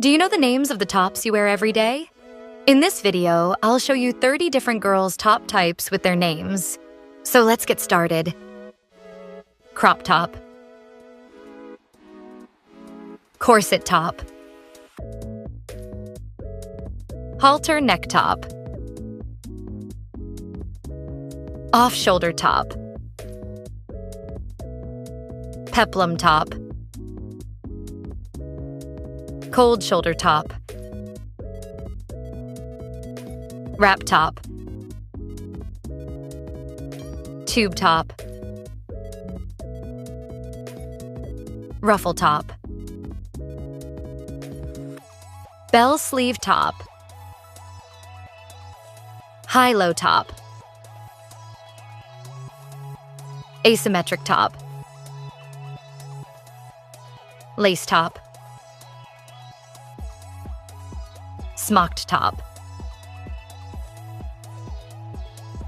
Do you know the names of the tops you wear every day? In this video, I'll show you 30 different girls' top types with their names. So let's get started. Crop top. Corset top. Halter neck top. Off-shoulder top. Peplum top. Cold shoulder top. Wrap top. Tube top. Ruffle top. Bell sleeve top. High-low top. Asymmetric top. Lace top. Smocked top.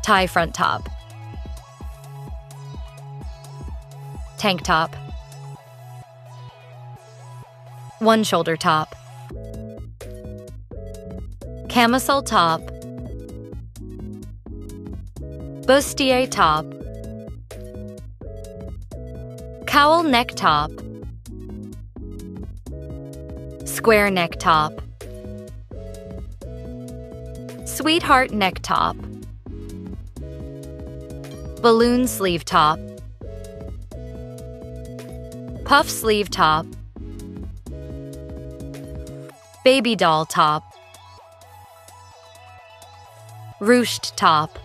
Tie front top. Tank top. One shoulder top. Camisole top. Bustier top. Cowl neck top. Square neck top. Sweetheart neck top. Balloon sleeve top. Puff sleeve top. Baby doll top. Ruched top.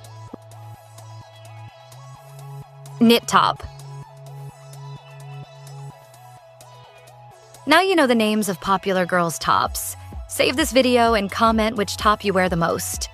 Knit top. Now you know the names of popular girls' tops. Save this video and comment which top you wear the most.